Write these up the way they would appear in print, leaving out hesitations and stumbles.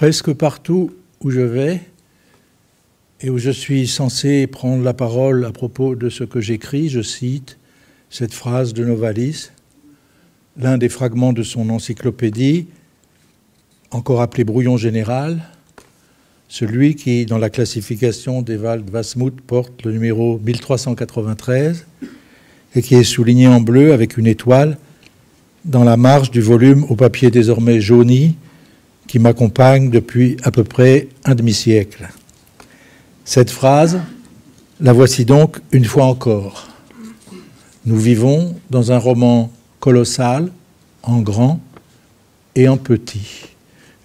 Presque partout où je vais et où je suis censé prendre la parole à propos de ce que j'écris, je cite cette phrase de Novalis, l'un des fragments de son encyclopédie, encore appelé brouillon général, celui qui, dans la classification d'Ewald Wasmuth, porte le numéro 1393 et qui est souligné en bleu avec une étoile dans la marge du volume au papier désormais jauni qui m'accompagne depuis à peu près un demi-siècle. Cette phrase, la voici donc une fois encore. Nous vivons dans un roman colossal, en grand et en petit.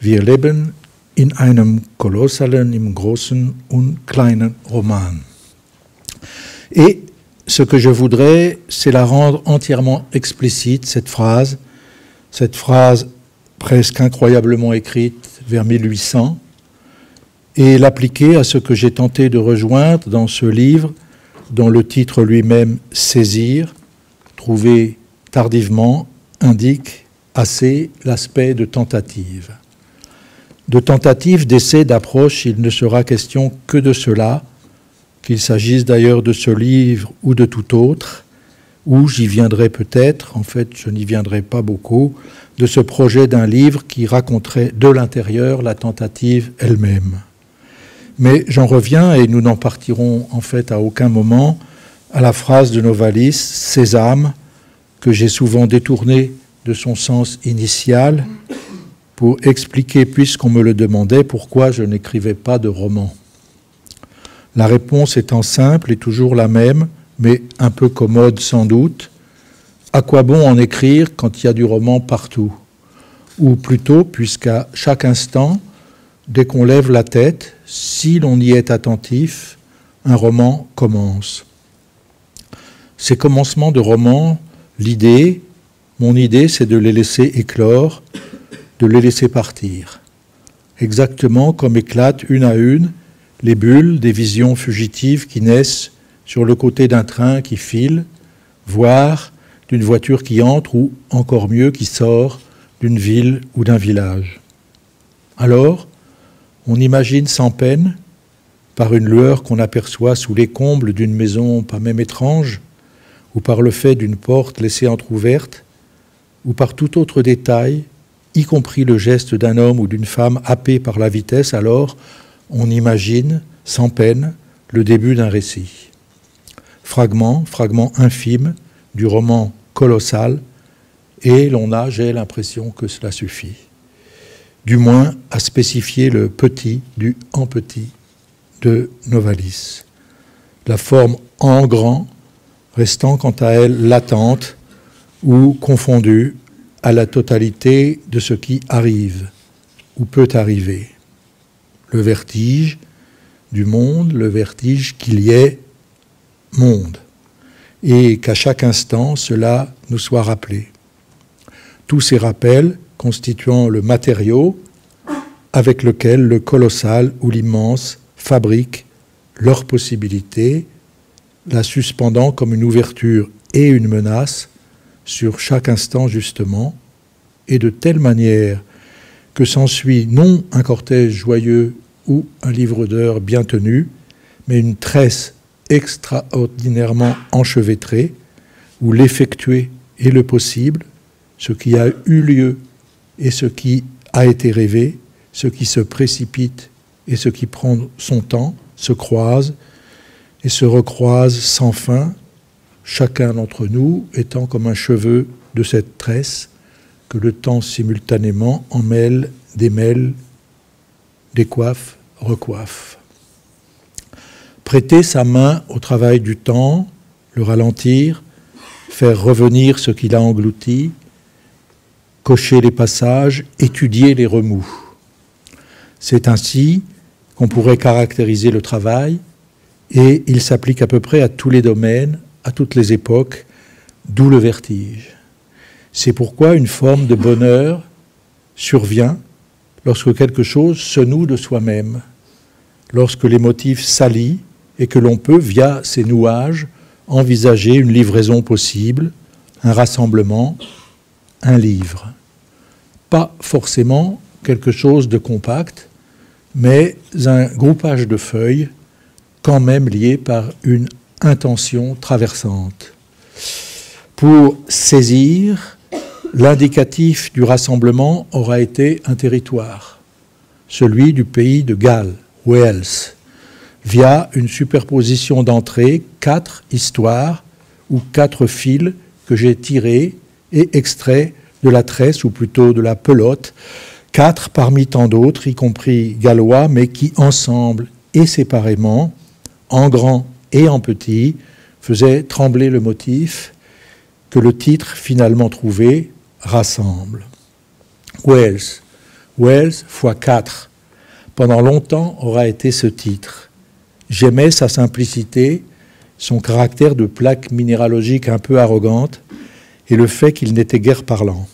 Wir leben in einem kolossalen, im großen und kleinen Roman. Et ce que je voudrais, c'est la rendre entièrement explicite, cette phrase presque incroyablement écrite vers 1800, et l'appliquer à ce que j'ai tenté de rejoindre dans ce livre, dont le titre lui-même « Saisir », trouvé tardivement, indique assez l'aspect de tentative. De tentative, d'essai, d'approche, il ne sera question que de cela, qu'il s'agisse d'ailleurs de ce livre ou de tout autre, ou j'y viendrai peut-être, en fait je n'y viendrai pas beaucoup, de ce projet d'un livre qui raconterait de l'intérieur la tentative elle-même. Mais j'en reviens, et nous n'en partirons en fait à aucun moment, à la phrase de Novalis, « Sésame », que j'ai souvent détournée de son sens initial pour expliquer, puisqu'on me le demandait, pourquoi je n'écrivais pas de roman. La réponse étant simple et toujours la même, mais un peu commode sans doute. À quoi bon en écrire quand il y a du roman partout? Ou plutôt, puisqu'à chaque instant, dès qu'on lève la tête, si l'on y est attentif, un roman commence. Ces commencements de romans, mon idée, c'est de les laisser éclore, de les laisser partir. Exactement comme éclatent une à une les bulles des visions fugitives qui naissent sur le côté d'un train qui file, voire d'une voiture qui entre ou, encore mieux, qui sort d'une ville ou d'un village. Alors, on imagine sans peine, par une lueur qu'on aperçoit sous les combles d'une maison pas même étrange, ou par le fait d'une porte laissée entr'ouverte, ou par tout autre détail, y compris le geste d'un homme ou d'une femme happé par la vitesse, alors on imagine, sans peine, le début d'un récit. Fragment infime du roman colossal, et l'on a, j'ai l'impression que cela suffit. Du moins à spécifier le petit du en petit de Novalis. La forme en grand restant quant à elle latente ou confondue à la totalité de ce qui arrive ou peut arriver. Le vertige du monde, le vertige qu'il y ait monde, et qu'à chaque instant cela nous soit rappelé. Tous ces rappels constituant le matériau avec lequel le colossal ou l'immense fabriquent leur possibilité, la suspendant comme une ouverture et une menace sur chaque instant justement, et de telle manière que s'ensuit non un cortège joyeux ou un livre d'heures bien tenu, mais une tresse extraordinairement enchevêtrée, où l'effectué et le possible, ce qui a eu lieu et ce qui a été rêvé, ce qui se précipite et ce qui prend son temps, se croisent et se recroisent sans fin, chacun d'entre nous étant comme un cheveu de cette tresse que le temps simultanément emmêle, démêle, décoiffe, recoiffe. Prêter sa main au travail du temps, le ralentir, faire revenir ce qu'il a englouti, cocher les passages, étudier les remous. C'est ainsi qu'on pourrait caractériser le travail, et il s'applique à peu près à tous les domaines, à toutes les époques, d'où le vertige. C'est pourquoi une forme de bonheur survient lorsque quelque chose se noue de soi-même, lorsque les motifs s'allient et que l'on peut, via ces nouages, envisager une livraison possible, un rassemblement, un livre. Pas forcément quelque chose de compact, mais un groupage de feuilles quand même lié par une intention traversante. Pour saisir, l'indicatif du rassemblement aura été un territoire, celui du pays de Galles, Wales, via une superposition d'entrées, 4 histoires ou 4 fils que j'ai tirés et extraits de la tresse, ou plutôt de la pelote, 4 parmi tant d'autres, y compris gallois, mais qui ensemble et séparément, en grand et en petit, faisaient trembler le motif que le titre finalement trouvé rassemble. Wales, Wales x 4, pendant longtemps aura été ce titre. J'aimais sa simplicité, son caractère de plaque minéralogique un peu arrogante et le fait qu'il n'était guère parlant.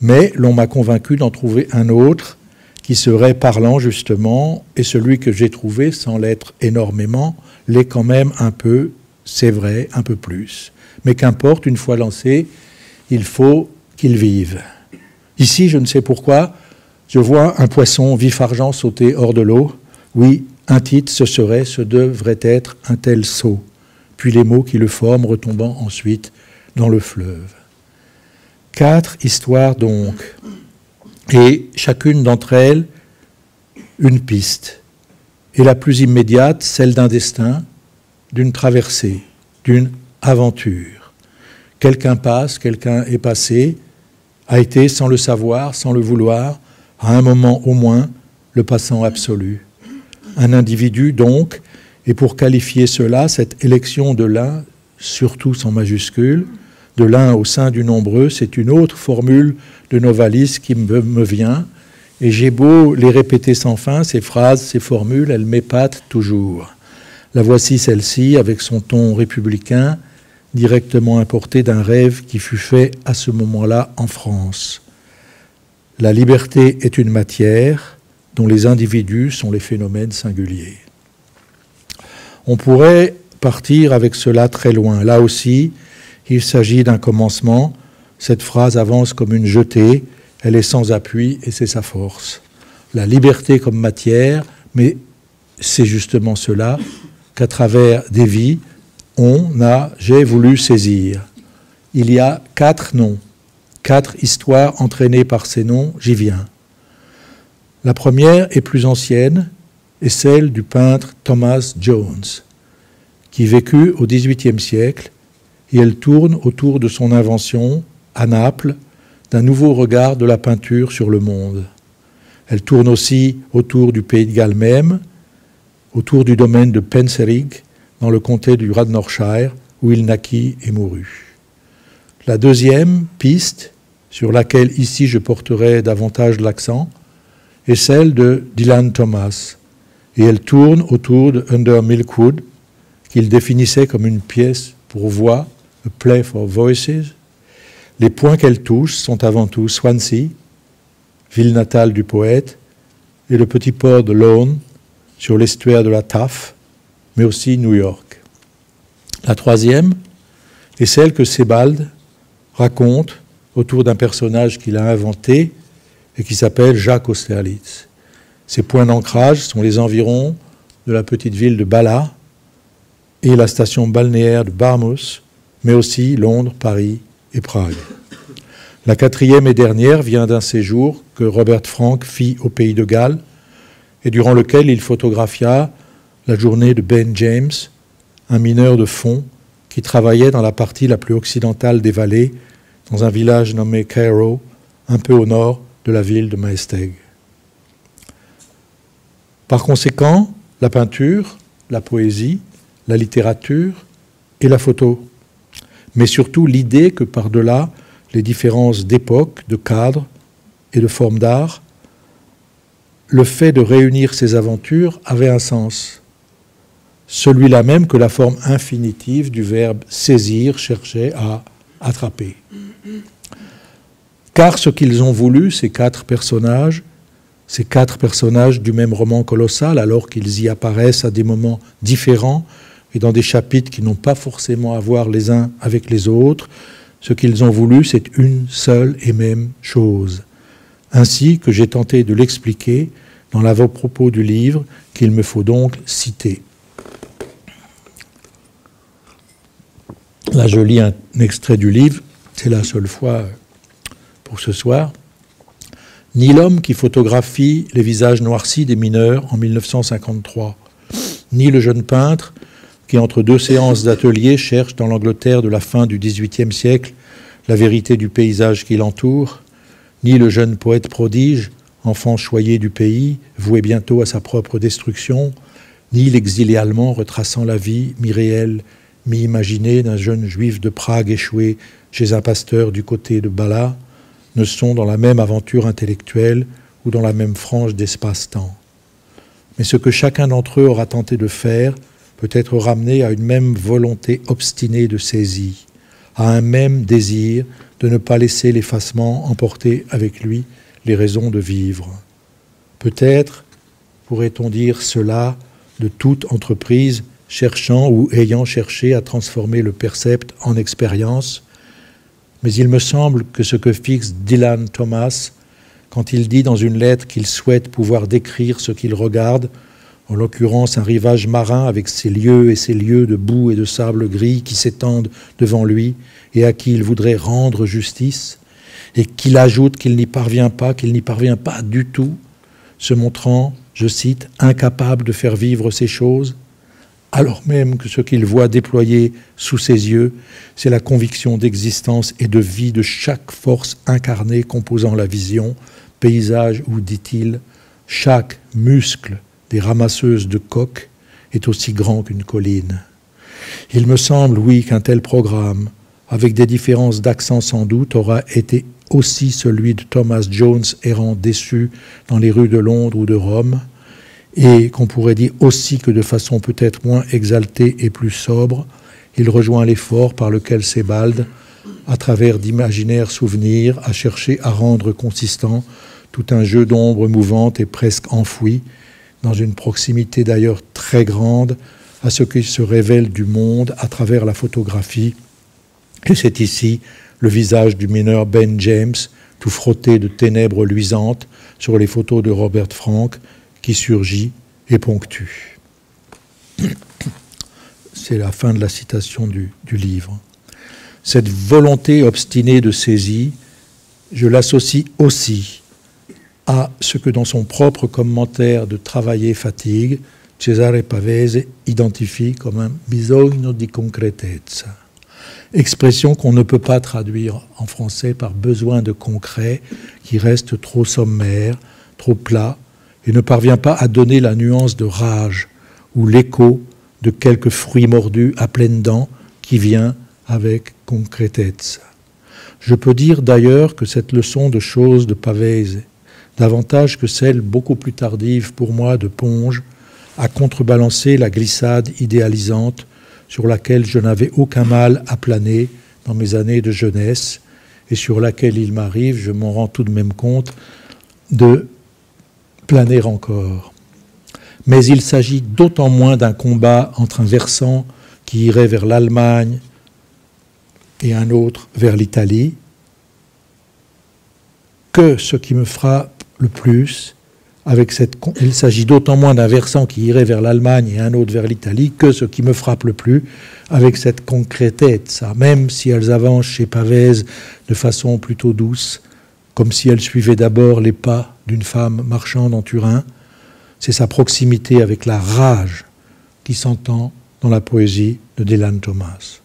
Mais l'on m'a convaincu d'en trouver un autre qui serait parlant justement, et celui que j'ai trouvé, sans l'être énormément, l'est quand même un peu, c'est vrai, un peu plus. Mais qu'importe, une fois lancé, il faut qu'il vive. Ici, je ne sais pourquoi, je vois un poisson vif-argent sauter hors de l'eau. Oui, un titre, ce devrait être un tel saut, puis les mots qui le forment retombant ensuite dans le fleuve. 4 histoires donc, et chacune d'entre elles, une piste. Et la plus immédiate, celle d'un destin, d'une traversée, d'une aventure. Quelqu'un passe, quelqu'un est passé, a été sans le savoir, sans le vouloir, à un moment au moins, le passant absolu. Un individu donc, et pour qualifier cela, cette élection de l'un, surtout sans majuscule, de l'un au sein du nombreux, c'est une autre formule de Novalis qui me vient, et j'ai beau les répéter sans fin, ces phrases, ces formules, elles m'épatent toujours. La voici celle-ci, avec son ton républicain, directement importé d'un rêve qui fut fait à ce moment-là en France. La liberté est une matière dont les individus sont les phénomènes singuliers. On pourrait partir avec cela très loin. Là aussi, il s'agit d'un commencement. Cette phrase avance comme une jetée, elle est sans appui et c'est sa force. La liberté comme matière, mais c'est justement cela qu'à travers des vies, j'ai voulu saisir. Il y a 4 noms, 4 histoires entraînées par ces noms, j'y viens. La première est plus ancienne, est celle du peintre Thomas Jones, qui vécut au XVIIIe siècle, et elle tourne autour de son invention, à Naples, d'un nouveau regard de la peinture sur le monde. Elle tourne aussi autour du pays de Galles même, autour du domaine de Penserig, dans le comté du Radnorshire, où il naquit et mourut. La deuxième piste, sur laquelle ici je porterai davantage l'accent, est celle de Dylan Thomas, et elle tourne autour de Under Milkwood, qu'il définissait comme une pièce pour voix, a play for voices. Les points qu'elle touche sont avant tout Swansea, ville natale du poète, et le petit port de Lone, sur l'estuaire de la Taff, mais aussi New York. La troisième est celle que Sebald raconte autour d'un personnage qu'il a inventé et qui s'appelle Jacques Austerlitz. Ses points d'ancrage sont les environs de la petite ville de Bala et la station balnéaire de Barmouth, mais aussi Londres, Paris et Prague. La quatrième et dernière vient d'un séjour que Robert Frank fit au pays de Galles et durant lequel il photographia la journée de Ben James, un mineur de fond qui travaillait dans la partie la plus occidentale des vallées, dans un village nommé Cairo, un peu au nord de la ville de Maesteg. Par conséquent, la peinture, la poésie, la littérature et la photo, mais surtout l'idée que par-delà les différences d'époque, de cadre et de forme d'art, le fait de réunir ces aventures avait un sens. Celui-là même que la forme infinitive du verbe saisir cherchait à attraper. Car ce qu'ils ont voulu, ces 4 personnages du même roman colossal, alors qu'ils y apparaissent à des moments différents et dans des chapitres qui n'ont pas forcément à voir les uns avec les autres, ce qu'ils ont voulu, c'est une seule et même chose. ainsi que j'ai tenté de l'expliquer dans l'avant-propos du livre qu'il me faut donc citer. Là, je lis un extrait du livre, c'est la seule fois pour ce soir. Ni l'homme qui photographie les visages noircis des mineurs en 1953, ni le jeune peintre qui, entre deux séances d'atelier, cherche dans l'Angleterre de la fin du XVIIIe siècle la vérité du paysage qui l'entoure, ni le jeune poète prodige, enfant choyé du pays, voué bientôt à sa propre destruction, ni l'exilé allemand retraçant la vie mi-réelle, mi-imaginée d'un jeune juif de Prague échoué chez un pasteur du côté de Bala, ne sont dans la même aventure intellectuelle ou dans la même frange d'espace-temps. Mais ce que chacun d'entre eux aura tenté de faire peut être ramené à une même volonté obstinée de saisie, à un même désir de ne pas laisser l'effacement emporter avec lui les raisons de vivre. Peut-être pourrait-on dire cela de toute entreprise cherchant ou ayant cherché à transformer le percept en expérience, mais il me semble que ce que fixe Dylan Thomas quand il dit dans une lettre qu'il souhaite pouvoir décrire ce qu'il regarde, en l'occurrence un rivage marin avec ses lieux et ses lieux de boue et de sable gris qui s'étendent devant lui et à qui il voudrait rendre justice, et qu'il ajoute qu'il n'y parvient pas du tout, se montrant, je cite, incapable de faire vivre ces choses, alors même que ce qu'il voit déployer sous ses yeux, c'est la conviction d'existence et de vie de chaque force incarnée composant la vision, paysage ou, dit-il, chaque muscle des ramasseuses de coques est aussi grand qu'une colline. Il me semble, oui, qu'un tel programme, avec des différences d'accent sans doute, aura été aussi celui de Thomas Jones errant déçu dans les rues de Londres ou de Rome, et qu'on pourrait dire aussi que de façon peut-être moins exaltée et plus sobre, il rejoint l'effort par lequel Sebald, à travers d'imaginaires souvenirs, a cherché à rendre consistant tout un jeu d'ombres mouvantes et presque enfouies, dans une proximité d'ailleurs très grande à ce qui se révèle du monde à travers la photographie. Et c'est ici le visage du mineur Ben James, tout frotté de ténèbres luisantes sur les photos de Robert Frank, qui surgit et ponctue. C'est la fin de la citation du livre. Cette volonté obstinée de saisie, je l'associe aussi à ce que dans son propre commentaire de Travail et fatigue, Cesare Pavese identifie comme un bisogno di concretezza, expression qu'on ne peut pas traduire en français par besoin de concret, qui reste trop sommaire, trop plat, et ne parvient pas à donner la nuance de rage ou l'écho de quelques fruits mordus à pleines dents qui vient avec concretezza. Je peux dire d'ailleurs que cette leçon de choses de Pavese, davantage que celle beaucoup plus tardive pour moi de Ponge, a contrebalancé la glissade idéalisante sur laquelle je n'avais aucun mal à planer dans mes années de jeunesse et sur laquelle il m'arrive, je m'en rends tout de même compte, de planer encore. Mais il s'agit d'autant moins d'un combat entre un versant qui irait vers l'Allemagne et un autre vers l'Italie que ce qui me frappe le plus, il s'agit d'autant moins d'un versant qui irait vers l'Allemagne et un autre vers l'Italie que ce qui me frappe le plus avec cette concretezza, même si elles avancent chez Pavese de façon plutôt douce, comme si elles suivaient d'abord les pas d'une femme marchande en Turin, c'est sa proximité avec la rage qui s'entend dans la poésie de Dylan Thomas.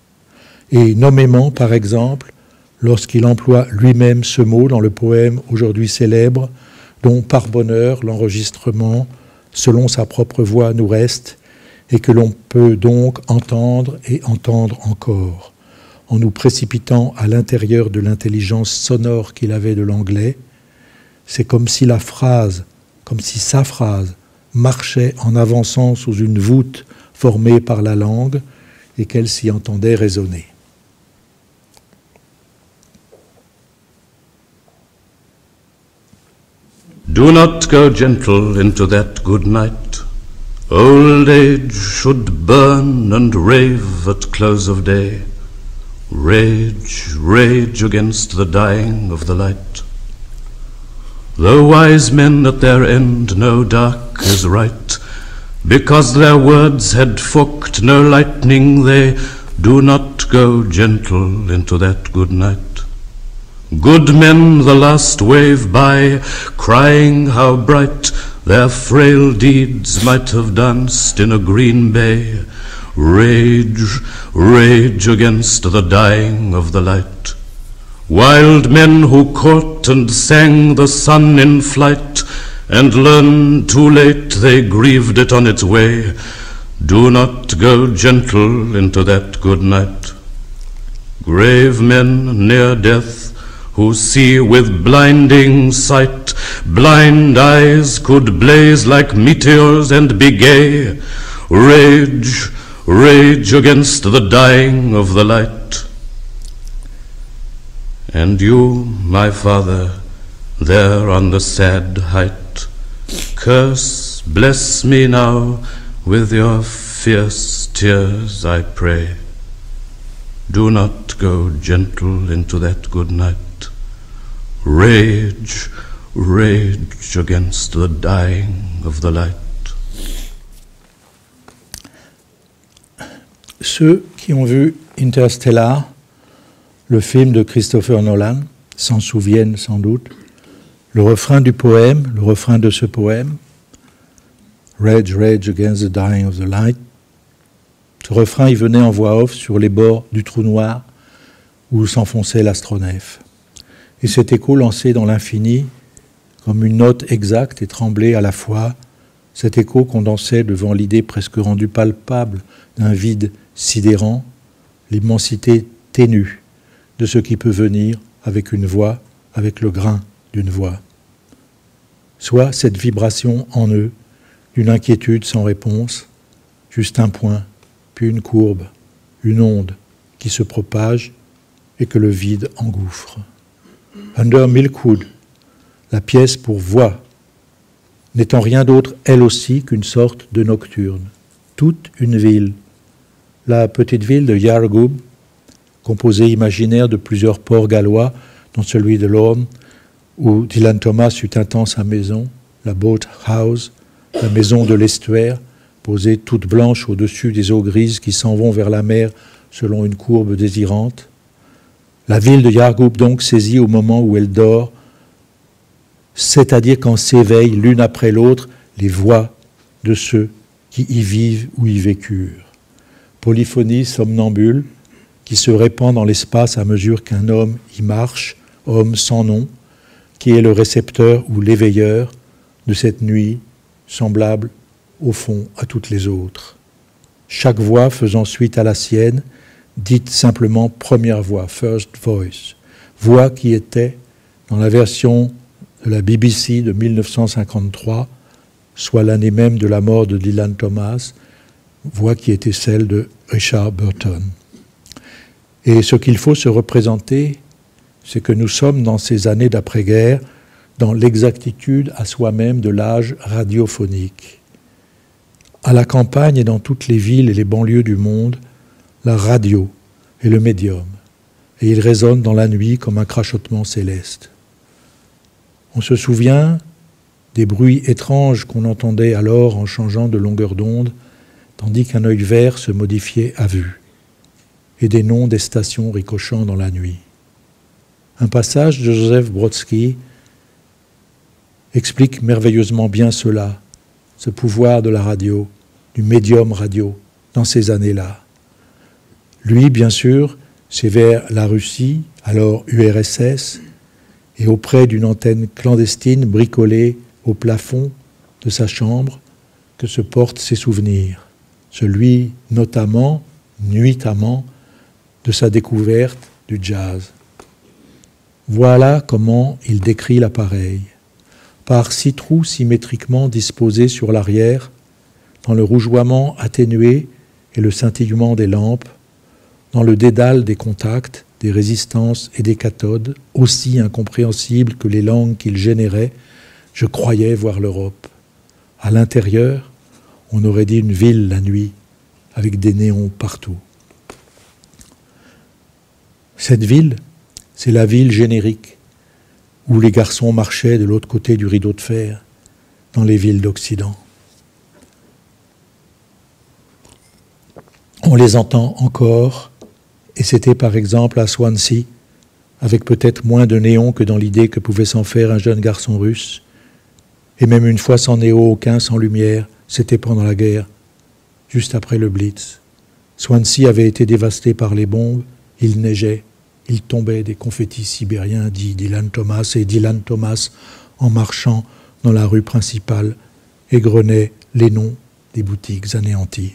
Et nommément, par exemple, lorsqu'il emploie lui-même ce mot dans le poème aujourd'hui célèbre, dont par bonheur l'enregistrement, selon sa propre voix, nous reste, et que l'on peut donc entendre et entendre encore, en nous précipitant à l'intérieur de l'intelligence sonore qu'il avait de l'anglais. C'est comme si sa phrase marchait en avançant sous une voûte formée par la langue et qu'elle s'y entendait résonner. Do not go gentle into that good night. Old age should burn and rave at close of day. Rage, rage against the dying of the light. The wise men at their end know dark is right, because their words had forked no lightning, they do not go gentle into that good night. Good men the last wave by, crying how bright their frail deeds might have danced in a green bay. Rage, rage against the dying of the light. Wild men who caught and sang the sun in flight, and learned too late they grieved it on its way, do not go gentle into that good night. Grave men near death, who see with blinding sight, blind eyes could blaze like meteors and be gay. Rage, rage against the dying of the light. And you, my father, there on the sad height, curse, bless me now with your fierce tears, I pray. Do not go gentle into that good night. Rage, rage against the dying of the light. Ceux qui ont vu Interstellar, le film de Christopher Nolan, s'en souviennent sans doute. Le refrain du poème, le refrain de ce poème, Rage, rage against the dying of the light. Ce refrain, il venait en voix off sur les bords du trou noir où s'enfonçait l'astronef. Et cet écho lancé dans l'infini, comme une note exacte et tremblée à la fois, cet écho condensait devant l'idée presque rendue palpable d'un vide sidérant, l'immensité ténue de ce qui peut venir avec une voix, avec le grain d'une voix. Soit cette vibration en eux, d'une inquiétude sans réponse, juste un point, puis une courbe, une onde qui se propage et que le vide engouffre. Under Milkwood, la pièce pour voix, n'étant rien d'autre, elle aussi, qu'une sorte de nocturne. Toute une ville, la petite ville de Yargoub, composée imaginaire de plusieurs ports gallois, dont celui de Lorne, où Dylan Thomas eut un temps sa maison, la Boat House, la maison de l'estuaire, posée toute blanche au-dessus des eaux grises qui s'en vont vers la mer selon une courbe désirante. La ville de Yargoub donc saisie au moment où elle dort, c'est-à-dire quand s'éveillent l'une après l'autre les voix de ceux qui y vivent ou y vécurent. Polyphonie somnambule qui se répand dans l'espace à mesure qu'un homme y marche, homme sans nom, qui est le récepteur ou l'éveilleur de cette nuit semblable au fond à toutes les autres. Chaque voix faisant suite à la sienne, dite simplement première voix, first voice, voix qui était dans la version de la BBC de 1953, soit l'année même de la mort de Dylan Thomas, voix qui était celle de Richard Burton. Et ce qu'il faut se représenter, c'est que nous sommes dans ces années d'après-guerre, dans l'exactitude à soi-même de l'âge radiophonique. À la campagne et dans toutes les villes et les banlieues du monde, la radio est le médium, et il résonne dans la nuit comme un crachotement céleste. On se souvient des bruits étranges qu'on entendait alors en changeant de longueur d'onde, tandis qu'un œil vert se modifiait à vue, et des noms des stations ricochant dans la nuit. Un passage de Joseph Brodsky explique merveilleusement bien cela, ce pouvoir de la radio, du médium radio, dans ces années-là. Lui, bien sûr, c'est vers la Russie, alors URSS, et auprès d'une antenne clandestine bricolée au plafond de sa chambre, que se portent ses souvenirs. Celui, notamment, nuitamment, de sa découverte du jazz. Voilà comment il décrit l'appareil. Par 6 trous symétriquement disposés sur l'arrière, dans le rougeoiement atténué et le scintillement des lampes, dans le dédale des contacts, des résistances et des cathodes, aussi incompréhensibles que les langues qu'il générait, je croyais voir l'Europe. À l'intérieur, on aurait dit une ville la nuit, avec des néons partout. Cette ville, c'est la ville générique, où les garçons marchaient de l'autre côté du rideau de fer, dans les villes d'Occident. On les entend encore, et c'était par exemple à Swansea, avec peut-être moins de néons que dans l'idée que pouvait s'en faire un jeune garçon russe, et même une fois sans néo aucun, sans lumière, c'était pendant la guerre, juste après le Blitz. Swansea avait été dévasté par les bombes, il neigeait, il tombait des confettis sibériens, dit Dylan Thomas, et Dylan Thomas, en marchant dans la rue principale, égrenait les noms des boutiques anéanties.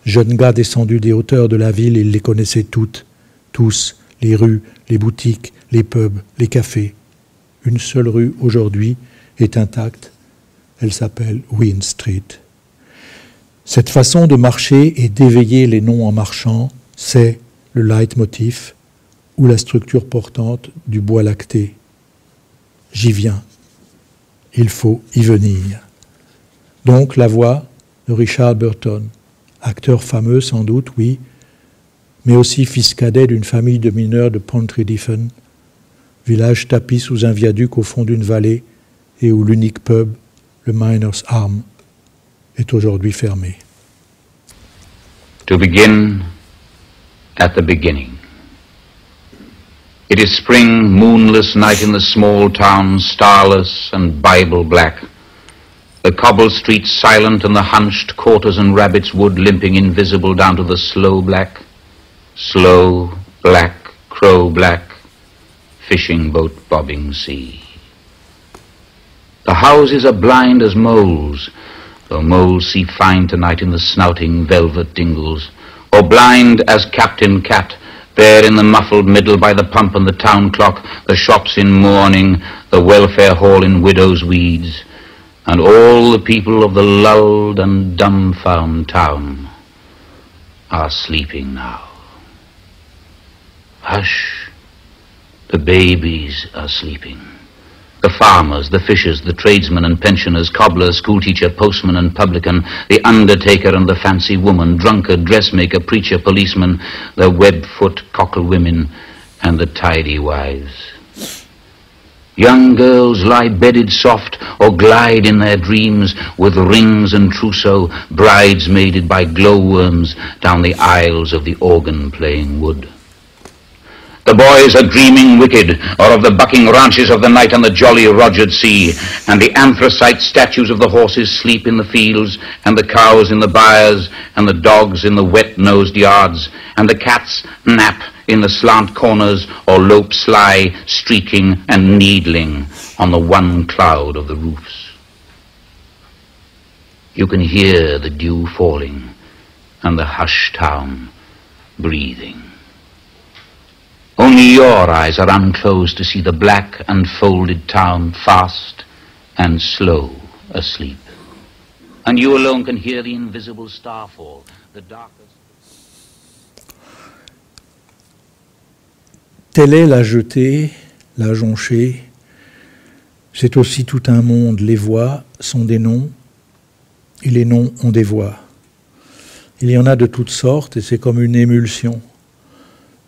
Jeune gars descendu des hauteurs de la ville, il les connaissait toutes, tous, les rues, les boutiques, les pubs, les cafés. Une seule rue, aujourd'hui, est intacte. Elle s'appelle Wynn Street. Cette façon de marcher et d'éveiller les noms en marchant, c'est le leitmotiv ou la structure portante du bois lacté. J'y viens. Il faut y venir. Donc la voix de Richard Burton, acteur fameux sans doute, oui, mais aussi fils cadet d'une famille de mineurs de Pontrydyffin, village tapi sous un viaduc au fond d'une vallée et où l'unique pub, le Miner's Arm, est aujourd'hui fermé. To begin at the beginning. It is spring, moonless night in the small town, starless and Bible black. The cobbled streets silent and the hunched quarters and rabbits wood limping invisible down to the slow black, crow black, fishing boat bobbing sea. The houses are blind as moles, though moles see fine tonight in the snouting velvet dingles, or blind as Captain Cat, there in the muffled middle by the pump and the town clock, the shops in mourning, the welfare hall in widow's weeds, and all the people of the lulled and dumbfound town are sleeping now. Hush, the babies are sleeping. The farmers, the fishers, the tradesmen and pensioners, cobbler, schoolteacher, postman and publican, the undertaker and the fancy woman, drunkard, dressmaker, preacher, policeman, the web-foot cockle women, and the tidy wives. Young girls lie bedded soft or glide in their dreams with rings and trousseau, bridesmaided by glowworms down the aisles of the organ-playing wood. The boys are dreaming wicked, or of the bucking ranches of the night on the jolly Rogered Sea, and the anthracite statues of the horses sleep in the fields, and the cows in the byres, and the dogs in the wet-nosed yards, and the cats nap in the slant corners, or lope sly, streaking and needling on the one cloud of the roofs. You can hear the dew falling, and the hushed town breathing. Only your eyes are unclosed to see the black and folded town fast and slow asleep. And you alone can hear the invisible starfall, the darkest... Telle est la jetée, la jonchée. C'est aussi tout un monde. Les voix sont des noms et les noms ont des voix. Il y en a de toutes sortes et c'est comme une émulsion.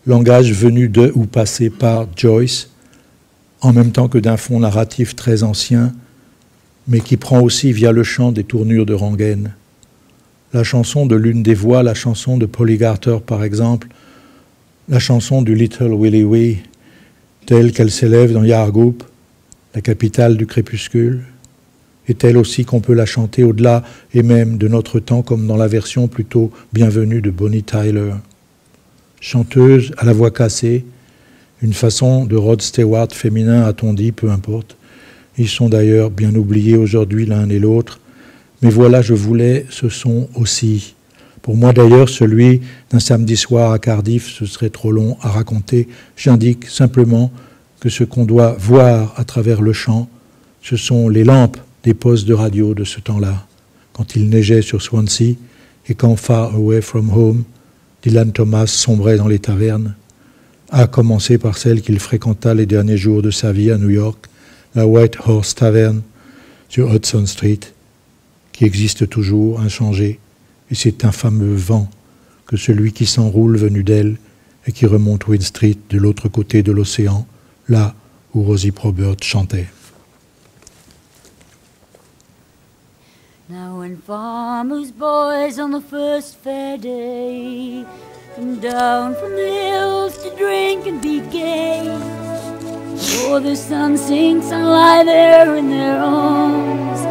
Langage venu de ou passé par Joyce, en même temps que d'un fond narratif très ancien, mais qui prend aussi via le chant des tournures de rengaine. La chanson de l'une des voix, la chanson de Polly Garter par exemple, la chanson du Little Willie Wee, telle qu'elle s'élève dans Yargoup, la capitale du crépuscule, et telle aussi qu'on peut la chanter au-delà et même de notre temps comme dans la version plutôt bienvenue de Bonnie Tyler. Chanteuse à la voix cassée, une façon de Rod Stewart féminin, a-t-on dit, peu importe. Ils sont d'ailleurs bien oubliés aujourd'hui l'un et l'autre. Mais voilà, je voulais ce son aussi. Pour moi d'ailleurs, celui d'un samedi soir à Cardiff, ce serait trop long à raconter. J'indique simplement que ce qu'on doit voir à travers le chant, ce sont les lampes des postes de radio de ce temps-là, quand il neigeait sur Swansea et quand Far Away From Home, Dylan Thomas sombrait dans les tavernes, à commencer par celle qu'il fréquenta les derniers jours de sa vie à New York, la White Horse Tavern sur Hudson Street, qui existe toujours, inchangée, et c'est un fameux vent que celui qui s'enroule venu d'elle et qui remonte Wynn Street de l'autre côté de l'océan, là où Rosie Probert chantait. Now when farmers' boys on the first fair day come down from the hills to drink and be gay, before the sun sinks and lie there in their arms,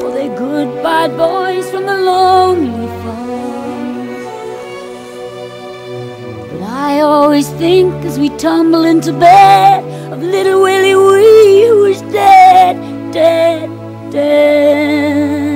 for they're good bad boys from the lonely farm. But I always think as we tumble into bed of little Willie Wee who is dead, dead, dead.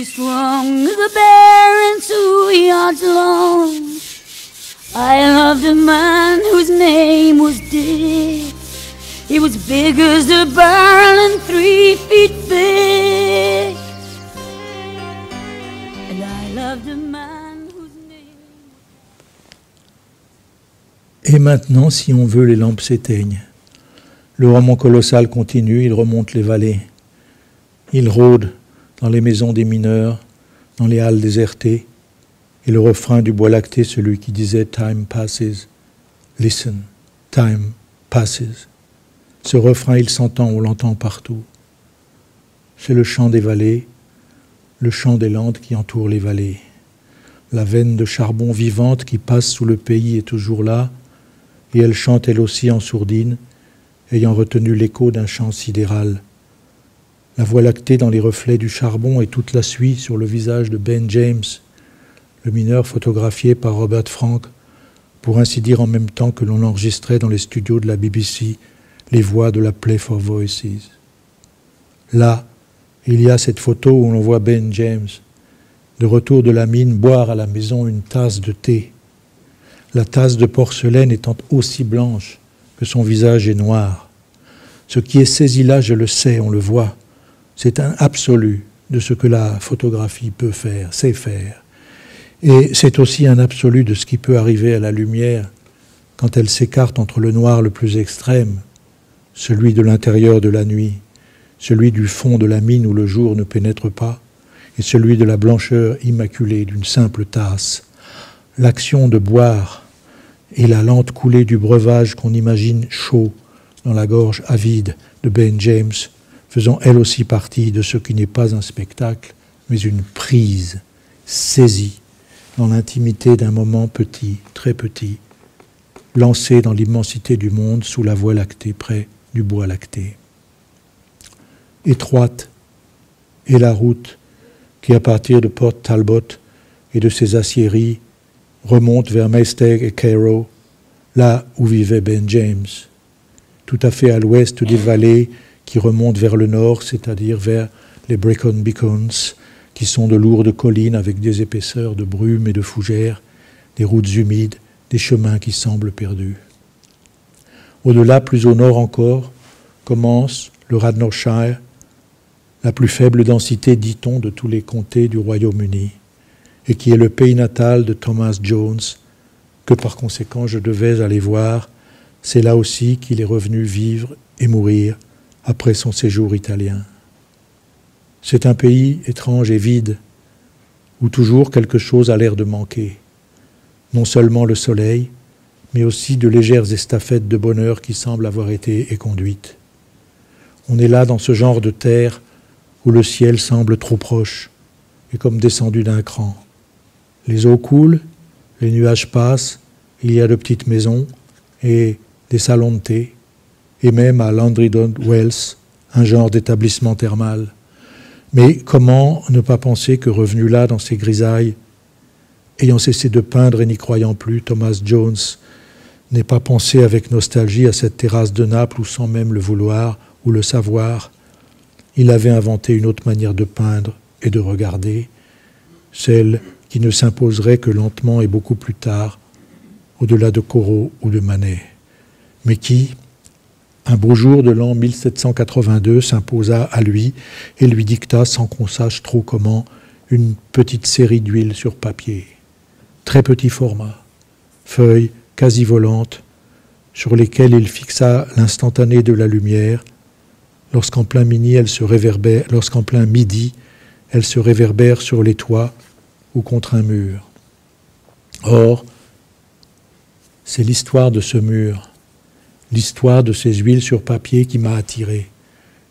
Strong as a bear and 2 yards long. I loved a man whose name was Dick. He was big as a barrel and 3 feet thick. And I loved a man whose name... Et maintenant, si on veut, les lampes s'éteignent. Le roman colossal continue, il remonte les vallées. Il rôde dans les maisons des mineurs, dans les halles désertées, et le refrain du Bois lacté, celui qui disait « Time passes, listen, time passes ». Ce refrain, il s'entend, on l'entend partout. C'est le chant des vallées, le chant des landes qui entourent les vallées. La veine de charbon vivante qui passe sous le pays est toujours là, et elle chante elle aussi en sourdine, ayant retenu l'écho d'un chant sidéral. La Voie lactée dans les reflets du charbon et toute la suie sur le visage de Ben James, le mineur photographié par Robert Frank, pour ainsi dire en même temps que l'on enregistrait dans les studios de la BBC les voix de la Play for Voices. Là, il y a cette photo où l'on voit Ben James, de retour de la mine, boire à la maison une tasse de thé. La tasse de porcelaine étant aussi blanche que son visage est noir. Ce qui est saisi là, je le sais, on le voit. C'est un absolu de ce que la photographie peut faire, sait faire. Et c'est aussi un absolu de ce qui peut arriver à la lumière quand elle s'écarte entre le noir le plus extrême, celui de l'intérieur de la nuit, celui du fond de la mine où le jour ne pénètre pas, et celui de la blancheur immaculée d'une simple tasse. L'action de boire et la lente coulée du breuvage qu'on imagine chaud dans la gorge avide de Ben James, faisant elle aussi partie de ce qui n'est pas un spectacle, mais une prise, saisie dans l'intimité d'un moment petit, très petit, lancé dans l'immensité du monde sous la Voie lactée, près du Bois lacté. Étroite est la route qui, à partir de Port Talbot et de ses aciéries, remonte vers Maesteg et Cairo, là où vivait Ben James, tout à fait à l'ouest des vallées qui remontent vers le nord, c'est-à-dire vers les Brecon Beacons, qui sont de lourdes collines avec des épaisseurs de brume et de fougères, des routes humides, des chemins qui semblent perdus. Au-delà, plus au nord encore, commence le Radnorshire, la plus faible densité, dit-on, de tous les comtés du Royaume-Uni, et qui est le pays natal de Thomas Jones, que par conséquent je devais aller voir. C'est là aussi qu'il est revenu vivre et mourir après son séjour italien. C'est un pays étrange et vide, où toujours quelque chose a l'air de manquer. Non seulement le soleil, mais aussi de légères estafettes de bonheur qui semblent avoir été éconduites. On est là dans ce genre de terre où le ciel semble trop proche et comme descendu d'un cran. Les eaux coulent, les nuages passent, il y a de petites maisons et des salons de thé, et même à Landridon Wells, un genre d'établissement thermal. Mais comment ne pas penser que revenu là, dans ces grisailles, ayant cessé de peindre et n'y croyant plus, Thomas Jones n'ait pas pensé avec nostalgie à cette terrasse de Naples où, sans même le vouloir ou le savoir, il avait inventé une autre manière de peindre et de regarder, celle qui ne s'imposerait que lentement et beaucoup plus tard, au-delà de Corot ou de Manet, mais qui, un beau jour de l'an 1782, s'imposa à lui et lui dicta, sans qu'on sache trop comment, une petite série d'huiles sur papier. Très petit format, feuilles quasi volantes, sur lesquelles il fixa l'instantané de la lumière, lorsqu'en plein midi, elle se réverbère sur les toits ou contre un mur. Or, c'est l'histoire de ce mur, l'histoire de ces huiles sur papier qui m'a attiré,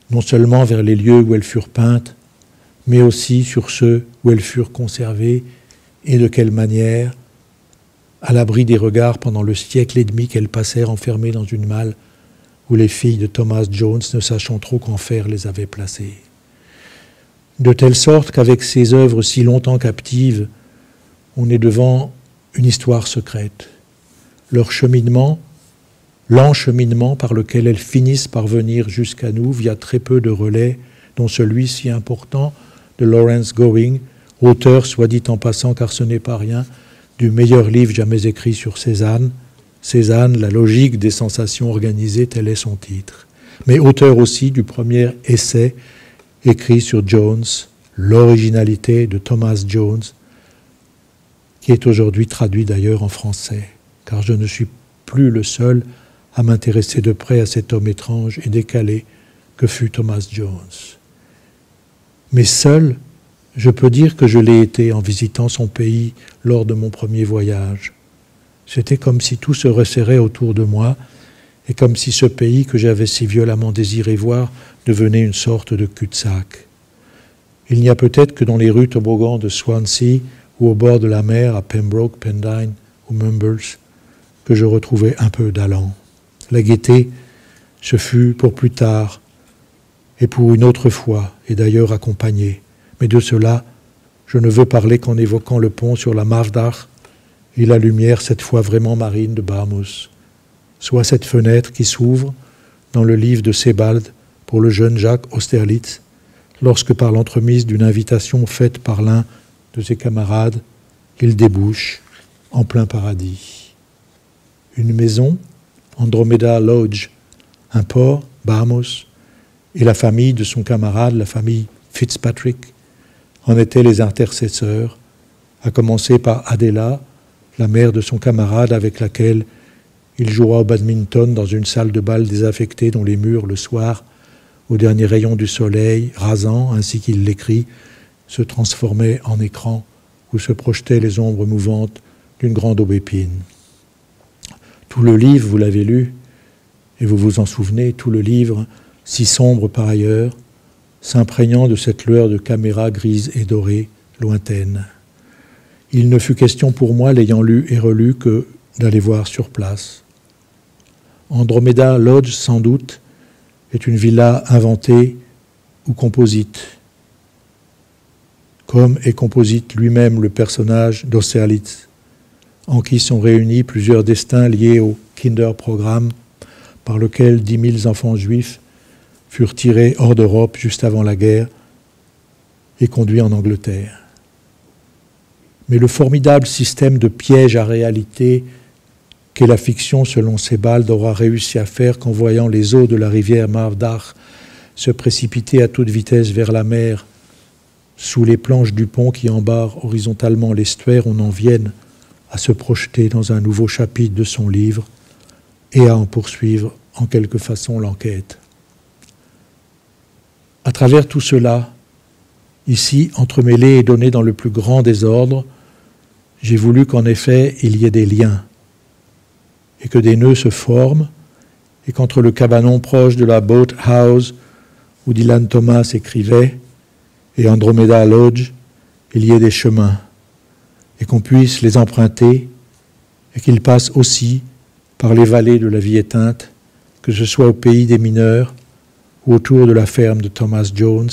non seulement vers les lieux où elles furent peintes, mais aussi sur ceux où elles furent conservées et de quelle manière, à l'abri des regards pendant le siècle et demi qu'elles passèrent enfermées dans une malle où les filles de Thomas Jones, ne sachant trop qu'en faire, les avaient placées. De telle sorte qu'avec ces œuvres si longtemps captives, on est devant une histoire secrète. Leur cheminement, l'encheminement par lequel elles finissent par venir jusqu'à nous via très peu de relais, dont celui si important de Lawrence Gowing, auteur, soit dit en passant car ce n'est pas rien, du meilleur livre jamais écrit sur Cézanne, Cézanne, la logique des sensations organisées, tel est son titre, mais auteur aussi du premier essai écrit sur Jones, l'originalité de Thomas Jones, qui est aujourd'hui traduit d'ailleurs en français, car je ne suis plus le seul à m'intéresser de près à cet homme étrange et décalé que fut Thomas Jones. Mais seul, je peux dire que je l'ai été en visitant son pays lors de mon premier voyage. C'était comme si tout se resserrait autour de moi et comme si ce pays que j'avais si violemment désiré voir devenait une sorte de cul-de-sac. Il n'y a peut-être que dans les rues toboggans de Swansea ou au bord de la mer à Pembroke, Pendine ou Mumbles que je retrouvais un peu d'allant. La gaieté, ce fut pour plus tard et pour une autre fois, et d'ailleurs accompagnée. Mais de cela, je ne veux parler qu'en évoquant le pont sur la Mavdach et la lumière, cette fois vraiment marine, de Barmouth, soit cette fenêtre qui s'ouvre dans le livre de Sebald pour le jeune Jacques Austerlitz, lorsque par l'entremise d'une invitation faite par l'un de ses camarades, il débouche en plein paradis. Une maison, Andromeda Lodge, un port, Barmouth, et la famille de son camarade, la famille Fitzpatrick, en étaient les intercesseurs, à commencer par Adela, la mère de son camarade avec laquelle il jouera au badminton dans une salle de bal désaffectée dont les murs, le soir, au dernier rayon du soleil, rasant, ainsi qu'il l'écrit, se transformaient en écran où se projetaient les ombres mouvantes d'une grande aubépine. Tout le livre, vous l'avez lu, et vous vous en souvenez, tout le livre, si sombre par ailleurs, s'imprégnant de cette lueur de caméra grise et dorée, lointaine. Il ne fut question pour moi, l'ayant lu et relu, que d'aller voir sur place. Andromeda Lodge, sans doute, est une villa inventée ou composite, comme est composite lui-même le personnage d'Austerlitz, en qui sont réunis plusieurs destins liés au Kinderprogramm, par lequel 10 000 enfants juifs furent tirés hors d'Europe juste avant la guerre et conduits en Angleterre. Mais le formidable système de piège à réalité qu'est la fiction selon Sebald aura réussi à faire qu'en voyant les eaux de la rivière Mavdach se précipiter à toute vitesse vers la mer sous les planches du pont qui embarre horizontalement l'estuaire, on en vienne à se projeter dans un nouveau chapitre de son livre et à en poursuivre en quelque façon l'enquête. À travers tout cela, ici, entremêlé et donné dans le plus grand désordre, j'ai voulu qu'en effet, il y ait des liens, et que des nœuds se forment, et qu'entre le cabanon proche de la Boat House, où Dylan Thomas écrivait, et Andromeda Lodge, il y ait des chemins, et qu'on puisse les emprunter, et qu'ils passent aussi par les vallées de la vie éteinte, que ce soit au pays des mineurs, ou autour de la ferme de Thomas Jones,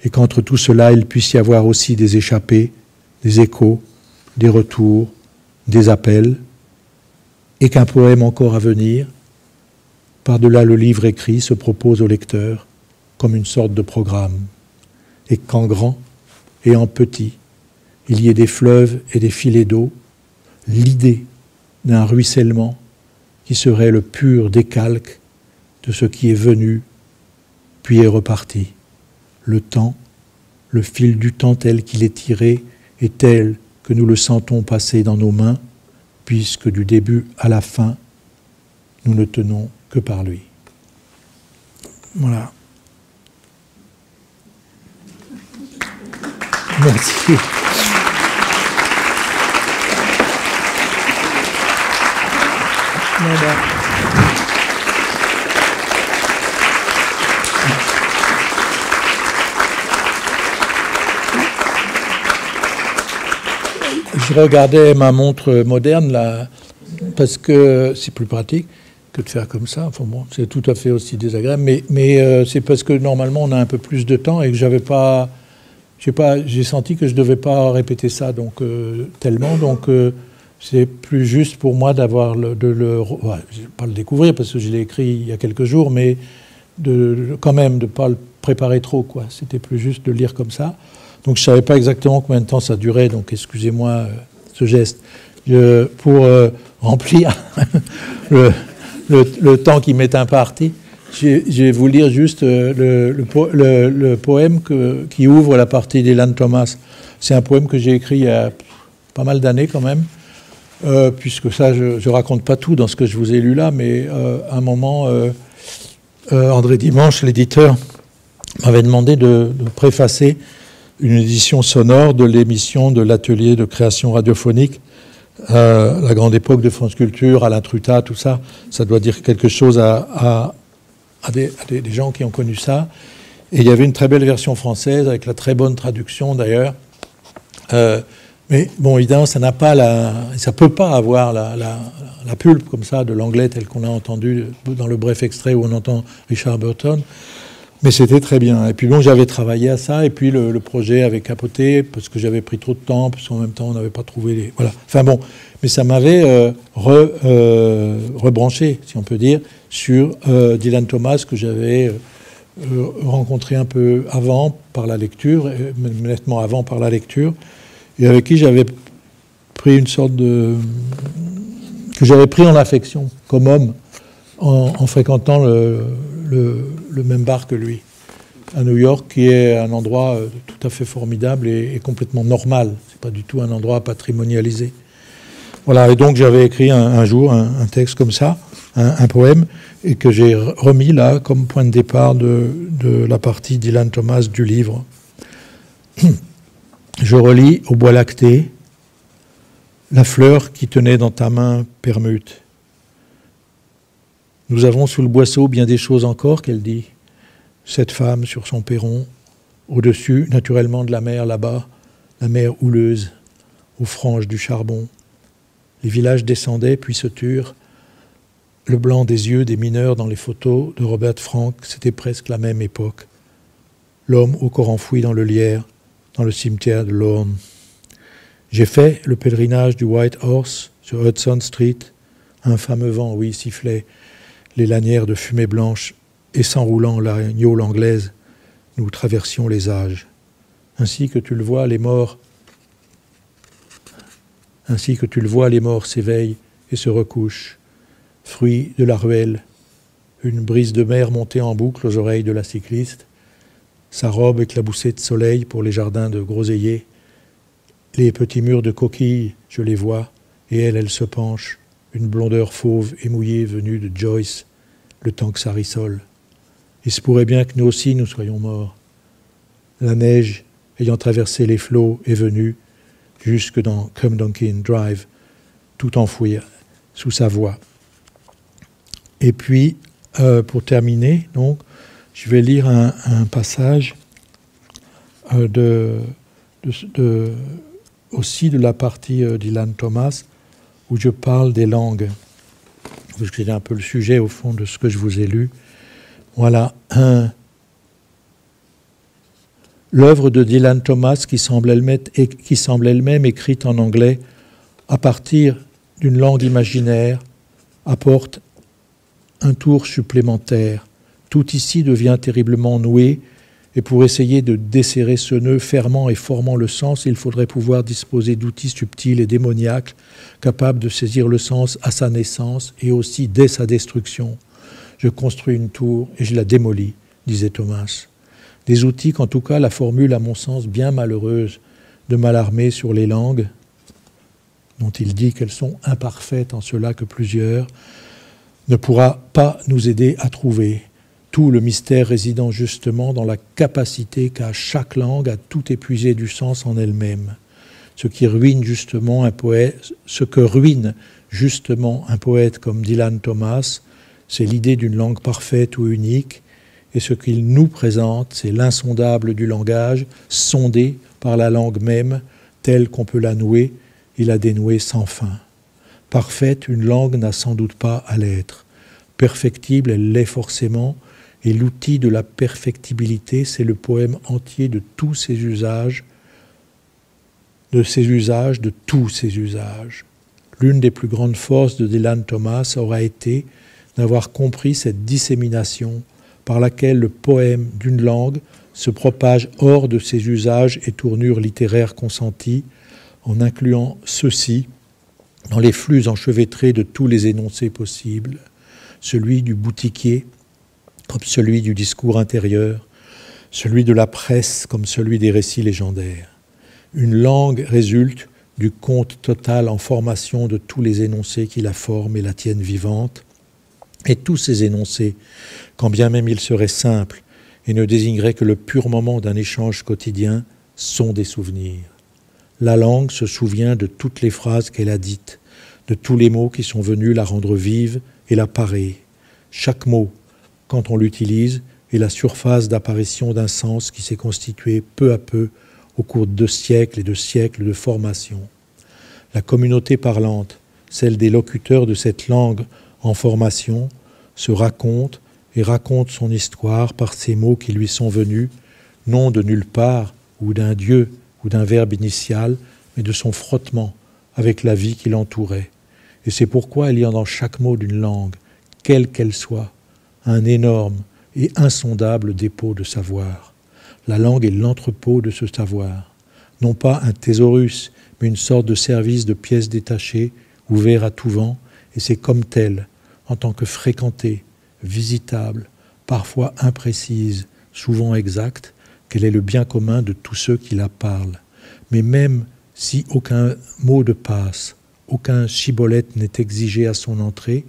et qu'entre tout cela, il puisse y avoir aussi des échappées, des échos, des retours, des appels, et qu'un poème encore à venir, par-delà le livre écrit, se propose au lecteur comme une sorte de programme, et qu'en grand et en petit, il y ait des fleuves et des filets d'eau, l'idée d'un ruissellement qui serait le pur décalque de ce qui est venu puis est reparti. Le temps, le fil du temps tel qu'il est tiré et tel que nous le sentons passer dans nos mains, puisque du début à la fin, nous ne tenons que par lui. Voilà. Merci. Voilà. Je regardais ma montre moderne là, parce que c'est plus pratique que de faire comme ça. Enfin bon, c'est tout à fait aussi désagréable, mais c'est parce que normalement on a un peu plus de temps et que j'avais pas, j'ai senti que je devais pas répéter ça donc tellement, donc c'est plus juste pour moi d'avoir pas le découvrir parce que je l'ai écrit il y a quelques jours, mais quand même de pas le préparer trop quoi. C'était plus juste de lire comme ça. Donc je ne savais pas exactement combien de temps ça durait, donc excusez-moi ce geste. Pour remplir le temps qui m'est imparti, je vais vous lire juste le poème qui ouvre la partie d'Ilan Thomas. C'est un poème que j'ai écrit il y a pas mal d'années quand même, puisque ça, je ne raconte pas tout dans ce que je vous ai lu là, mais à un moment, André Dimanche, l'éditeur, m'avait demandé de préfacer une édition sonore de l'émission de l'atelier de création radiophonique, la grande époque de France Culture, Alain Trutat, tout ça. Ça doit dire quelque chose à des gens qui ont connu ça. Et il y avait une très belle version française, avec la très bonne traduction d'ailleurs. Mais bon, évidemment, ça peut pas avoir la pulpe comme ça de l'anglais tel qu'on a entendu dans le bref extrait où on entend Richard Burton. Mais c'était très bien. Et puis bon, j'avais travaillé à ça, et puis le projet avait capoté, parce que j'avais pris trop de temps, parce qu'en même temps, on n'avait pas trouvé les... Voilà. Enfin bon, mais ça m'avait rebranché, si on peut dire, sur Dylan Thomas, que j'avais rencontré un peu avant par la lecture, nettement avant par la lecture, et avec qui j'avais pris une sorte de... que j'avais pris en affection, comme homme, en fréquentant le même bar que lui, à New York, qui est un endroit tout à fait formidable et complètement normal. C'est pas du tout un endroit patrimonialisé. Voilà, et donc j'avais écrit un jour un texte comme ça, un poème, et que j'ai remis là comme point de départ de la partie d'Ilan Thomas du livre. Je relis au bois lacté, la fleur qui tenait dans ta main permute. Nous avons sous le boisseau bien des choses encore, qu'elle dit. Cette femme sur son perron, au-dessus, naturellement, de la mer là-bas, la mer houleuse, aux franges du charbon. Les villages descendaient, puis se turent. Le blanc des yeux des mineurs dans les photos de Robert Frank, c'était presque la même époque. L'homme au corps enfoui dans le lierre, dans le cimetière de Lorne. J'ai fait le pèlerinage du White Horse sur Hudson Street. Un fameux vent, oui, sifflait les lanières de fumée blanche, et s'enroulant la gnôle anglaise, nous traversions les âges. Ainsi que tu le vois, les morts s'éveillent et se recouchent. Fruit de la ruelle, une brise de mer montée en boucle aux oreilles de la cycliste, sa robe éclaboussée de soleil pour les jardins de groseilliers. Les petits murs de coquilles, je les vois, et elle se penche, une blondeur fauve et mouillée venue de Joyce, le temps que ça rissole. Il se pourrait bien que nous aussi nous soyons morts. La neige, ayant traversé les flots, est venue jusque dans Cumdonkin Drive, tout enfouie sous sa voix. Et puis, pour terminer, donc, je vais lire un passage aussi de la partie d'Ilan Thomas, où je parle des langues. Parce que c'est un peu le sujet, au fond, de ce que je vous ai lu. Voilà. L'œuvre de Dylan Thomas, qui semble elle-même écrite en anglais, à partir d'une langue imaginaire, apporte un tour supplémentaire. Tout ici devient terriblement noué, et pour essayer de desserrer ce nœud fermant et formant le sens, il faudrait pouvoir disposer d'outils subtils et démoniaques, capables de saisir le sens à sa naissance et aussi dès sa destruction. Je construis une tour et je la démolis, disait Thomas. Des outils qu'en tout cas la formule, à mon sens, bien malheureuse de Mallarmé sur les langues, dont il dit qu'elles sont imparfaites en cela que plusieurs, ne pourra pas nous aider à trouver, tout le mystère résidant justement dans la capacité qu'a chaque langue à tout épuiser du sens en elle-même. Ce que ruine justement un poète comme Dylan Thomas, c'est l'idée d'une langue parfaite ou unique, et ce qu'il nous présente, c'est l'insondable du langage, sondé par la langue même, telle qu'on peut la nouer et la dénouer sans fin. Parfaite, une langue n'a sans doute pas à l'être. Perfectible, elle l'est forcément, et l'outil de la perfectibilité, c'est le poème entier de tous ses usages, de tous ses usages. L'une des plus grandes forces de Dylan Thomas aura été d'avoir compris cette dissémination par laquelle le poème d'une langue se propage hors de ses usages et tournures littéraires consentis, en incluant ceux-ci dans les flux enchevêtrés de tous les énoncés possibles, celui du boutiquier comme celui du discours intérieur, celui de la presse comme celui des récits légendaires. Une langue résulte du conte total en formation de tous les énoncés qui la forment et la tiennent vivante, et tous ces énoncés, quand bien même ils seraient simples et ne désigneraient que le pur moment d'un échange quotidien, sont des souvenirs. La langue se souvient de toutes les phrases qu'elle a dites, de tous les mots qui sont venus la rendre vive et la parer. Chaque mot, quand on l'utilise, est la surface d'apparition d'un sens qui s'est constitué peu à peu au cours de siècles et de siècles de formation. La communauté parlante, celle des locuteurs de cette langue en formation, se raconte et raconte son histoire par ces mots qui lui sont venus, non de nulle part ou d'un dieu ou d'un verbe initial, mais de son frottement avec la vie qui l'entourait. Et c'est pourquoi il y a dans chaque mot d'une langue, quelle qu'elle soit, un énorme et insondable dépôt de savoir. La langue est l'entrepôt de ce savoir. Non pas un thésaurus, mais une sorte de service de pièces détachées, ouvert à tout vent, et c'est comme tel, en tant que fréquentée, visitable, parfois imprécise, souvent exacte, qu'elle est le bien commun de tous ceux qui la parlent. Mais même si aucun mot de passe, aucun shibboleth n'est exigé à son entrée,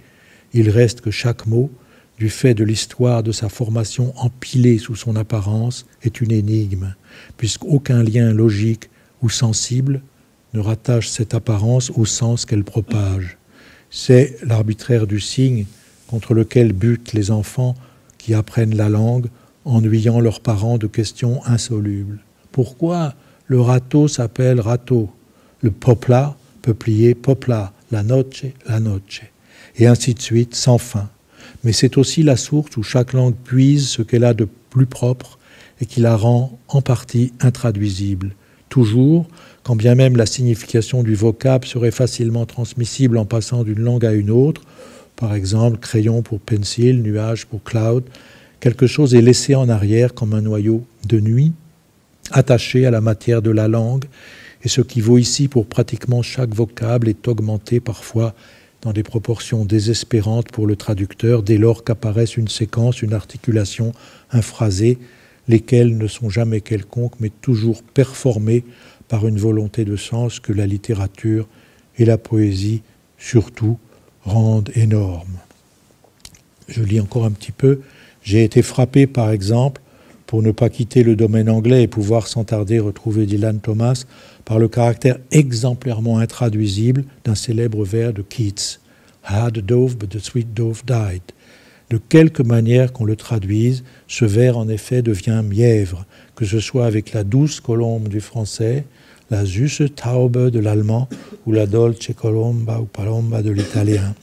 il reste que chaque mot, du fait de l'histoire de sa formation empilée sous son apparence, est une énigme, puisqu'aucun lien logique ou sensible ne rattache cette apparence au sens qu'elle propage. C'est l'arbitraire du signe contre lequel butent les enfants qui apprennent la langue, ennuyant leurs parents de questions insolubles. Pourquoi le râteau s'appelle râteau? Le popla, peuplier, popla, la noche, et ainsi de suite, sans fin. Mais c'est aussi la source où chaque langue puise ce qu'elle a de plus propre et qui la rend en partie intraduisible. Toujours, quand bien même la signification du vocable serait facilement transmissible en passant d'une langue à une autre, par exemple crayon pour pencil, nuage pour cloud, quelque chose est laissé en arrière comme un noyau de nuit, attaché à la matière de la langue, et ce qui vaut ici pour pratiquement chaque vocable est augmenté parfois dans des proportions désespérantes pour le traducteur, dès lors qu'apparaissent une séquence, une articulation, un phrasé, lesquels ne sont jamais quelconques, mais toujours performés par une volonté de sens que la littérature et la poésie, surtout, rendent énorme. Je lis encore un petit peu. J'ai été frappé, par exemple, pour ne pas quitter le domaine anglais et pouvoir sans tarder retrouver Dylan Thomas, par le caractère exemplairement intraduisible d'un célèbre vers de Keats, « Had a dove, but the sweet dove died ». De quelque manière qu'on le traduise, ce vers en effet devient mièvre, que ce soit avec la douce colombe du français, la süße Taube de l'allemand ou la dolce colomba ou palomba de l'italien.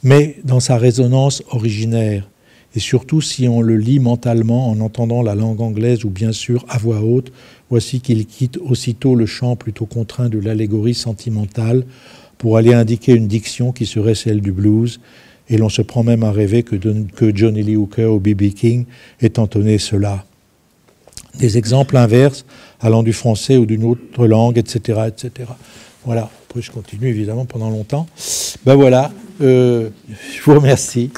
Mais dans sa résonance originaire, et surtout si on le lit mentalement en entendant la langue anglaise ou bien sûr à voix haute, voici qu'il quitte aussitôt le champ plutôt contraint de l'allégorie sentimentale pour aller indiquer une diction qui serait celle du blues, et l'on se prend même à rêver que Johnny Lee Hooker ou B.B. King aient entonné cela. Des exemples inverses allant du français ou d'une autre langue, etc., etc. Voilà, après je continue évidemment pendant longtemps. Ben voilà, je vous remercie.